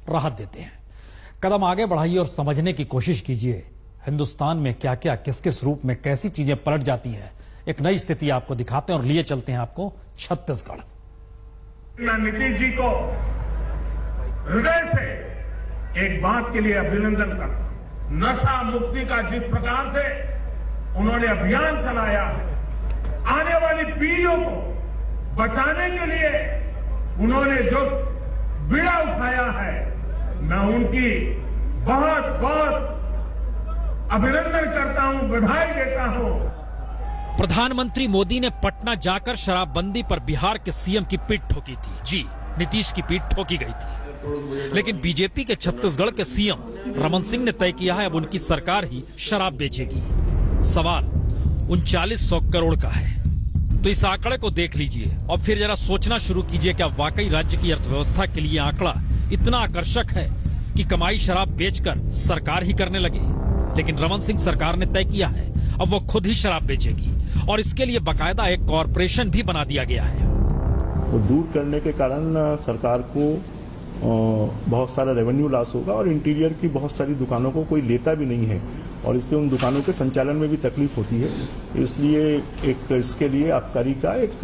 राहत देते हैं। कदम आगे बढ़ाइए और समझने की कोशिश कीजिए हिंदुस्तान में क्या क्या किस किस रूप में कैसी चीजें पलट जाती हैं। एक नई स्थिति आपको दिखाते हैं और लिए चलते हैं आपको छत्तीसगढ़। मैं नीतीश जी को हृदय से एक बात के लिए अभिनंदन करता हूं। नशा मुक्ति का जिस प्रकार से उन्होंने अभियान चलाया है, आने वाली पीढ़ियों को बचाने के लिए उन्होंने जो बीड़ा उठाया है, मैं उनकी बहुत बहुत अभिनंदन करता हूं, बधाई देता हूं। प्रधानमंत्री मोदी ने पटना जाकर शराबबंदी पर बिहार के सीएम की पीठ ठोकी थी। जी, नीतीश की पीठ ठोकी गई थी। लेकिन बीजेपी के छत्तीसगढ़ के सीएम रमन सिंह ने तय किया है अब उनकी सरकार ही शराब बेचेगी। सवाल 3900 करोड़ का है। तो इस आंकड़े को देख लीजिए और फिर जरा सोचना शुरू कीजिए, क्या वाकई राज्य की अर्थव्यवस्था के लिए आंकड़ा इतना आकर्षक है कि कमाई शराब बेचकर सरकार ही करने लगे। लेकिन रमन सिंह सरकार ने तय किया है अब वो खुद ही शराब बेचेगी और इसके लिए बाकायदा एक कॉरपोरेशन भी बना दिया गया है। वो दूर करने के कारण सरकार को बहुत सारा रेवेन्यू लॉस होगा और इंटीरियर की बहुत सारी दुकानों को कोई लेता भी नहीं है और इसलिए उन दुकानों के संचालन में भी तकलीफ होती है। इसलिए इसके लिए आबकारी का एक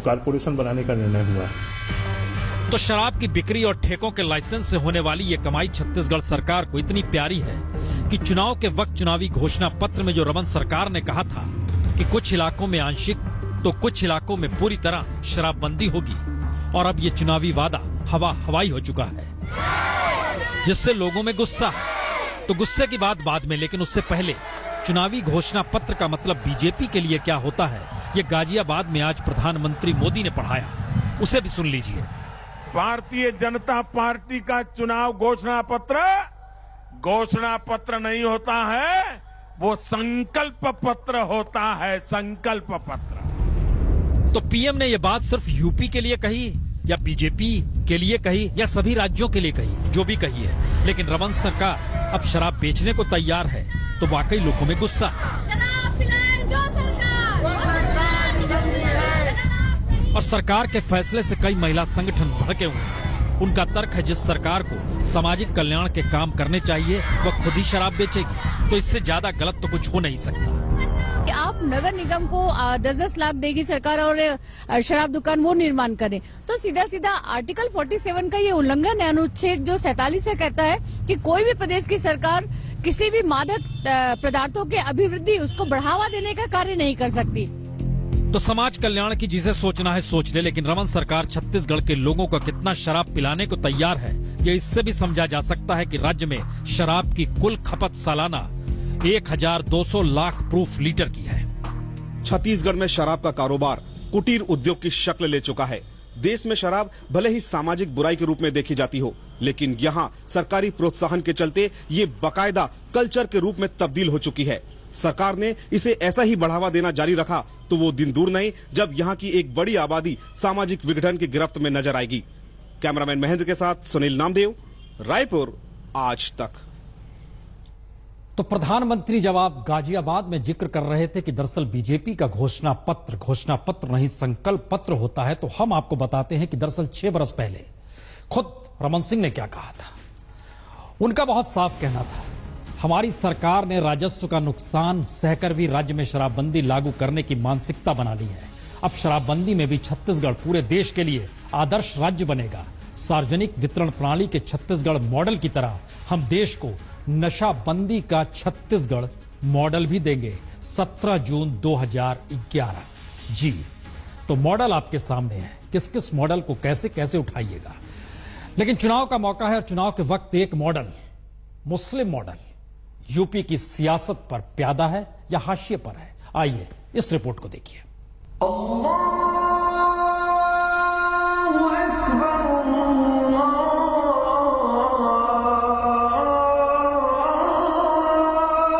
कॉरपोरेशन बनाने का निर्णय हुआ है। तो शराब की बिक्री और ठेकों के लाइसेंस से होने वाली ये कमाई छत्तीसगढ़ सरकार को इतनी प्यारी है कि चुनाव के वक्त चुनावी घोषणा पत्र में जो रमन सरकार ने कहा था कि कुछ इलाकों में आंशिक तो कुछ इलाकों में पूरी तरह शराबबंदी होगी, और अब ये चुनावी वादा हवाई हो चुका है, जिससे लोगों में गुस्सा। तो गुस्से की बात बाद में, लेकिन उससे पहले चुनावी घोषणा पत्र का मतलब बीजेपी के लिए क्या होता है, ये गाजियाबाद में आज प्रधानमंत्री मोदी ने पढ़ाया। उसे भी सुन लीजिए। भारतीय जनता पार्टी का चुनाव घोषणा पत्र नहीं होता है, वो संकल्प पत्र होता है। संकल्प पत्र। तो पीएम ने ये बात सिर्फ यूपी के लिए कही या बीजेपी के लिए कही या सभी राज्यों के लिए कही, जो भी कही है, लेकिन रमन सरकार अब शराब बेचने को तैयार है तो वाकई लोगों में गुस्सा। और सरकार के फैसले से कई महिला संगठन भड़के हुए हैं। उनका तर्क है जिस सरकार को सामाजिक कल्याण के काम करने चाहिए वह खुद ही शराब बेचेगी, तो इससे ज्यादा गलत तो कुछ हो नहीं सकता। आप नगर निगम को 10-10 लाख देगी सरकार और शराब दुकान वो निर्माण करें, तो सीधा सीधा आर्टिकल 47 का ये उल्लंघन है। अनुच्छेद जो 47 से कहता है कि कोई भी प्रदेश की सरकार किसी भी मादक पदार्थों के अभिवृद्धि उसको बढ़ावा देने का कार्य नहीं कर सकती। तो समाज कल्याण की जिसे सोचना है सोच ले, लेकिन रमन सरकार छत्तीसगढ़ के लोगों को कितना शराब पिलाने को तैयार है ये इससे भी समझा जा सकता है कि राज्य में शराब की कुल खपत सालाना 1200 लाख प्रूफ लीटर की है। छत्तीसगढ़ में शराब का कारोबार कुटीर उद्योग की शक्ल ले चुका है। देश में शराब भले ही सामाजिक बुराई के रूप में देखी जाती हो, लेकिन यहाँ सरकारी प्रोत्साहन के चलते ये बाकायदा कल्चर के रूप में तब्दील हो चुकी है। सरकार ने इसे ऐसा ही बढ़ावा देना जारी रखा तो वो दिन दूर नहीं जब यहाँ की एक बड़ी आबादी सामाजिक विघटन की गिरफ्त में नजर आएगी। कैमरामैन महेंद्र के साथ सुनील नामदेव, रायपुर, आज तक। तो प्रधानमंत्री जब आप गाजियाबाद में जिक्र कर रहे थे कि दरअसल बीजेपी का घोषणा पत्र नहीं संकल्प पत्र होता है, तो हम आपको बताते हैं कि दरअसल 6 बरस पहले खुद रमन सिंह ने क्या कहा था। उनका बहुत साफ कहना था, हमारी सरकार ने राजस्व का नुकसान सहकर भी राज्य में शराबबंदी लागू करने की मानसिकता बना ली है। अब शराबबंदी में भी छत्तीसगढ़ पूरे देश के लिए आदर्श राज्य बनेगा। सार्वजनिक वितरण प्रणाली के छत्तीसगढ़ मॉडल की तरह हम देश को नशाबंदी का छत्तीसगढ़ मॉडल भी देंगे। 17 जून 2011। जी, तो मॉडल आपके सामने है, किस किस मॉडल को कैसे कैसे उठाइएगा। लेकिन चुनाव का मौका है और चुनाव के वक्त एक मॉडल, मुस्लिम मॉडल, यूपी की सियासत पर प्यादा है या हाशिए पर है। आइए इस रिपोर्ट को देखिए।